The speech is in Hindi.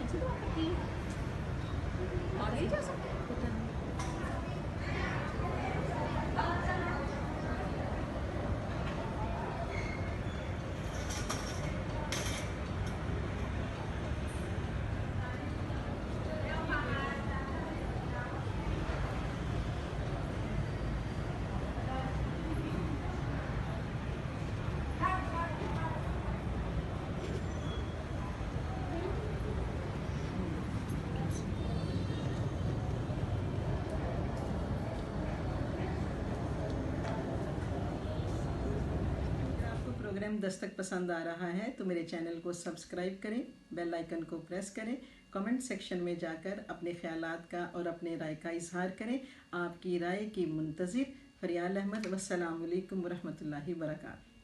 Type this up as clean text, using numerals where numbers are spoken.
से दुआ करती है और नहीं जा सकते, पता नहीं। प्रोग्राम दस्तक पसंद आ रहा है तो मेरे चैनल को सब्सक्राइब करें, बेल आइकन को प्रेस करें, कमेंट सेक्शन में जाकर अपने ख्यालात का और अपने राय का इजहार करें। आपकी राय की मुंतज़िर फरियाल अहमद। वस्सलामु अलैकुम वरहमतुल्लाहि वबरकातुहू।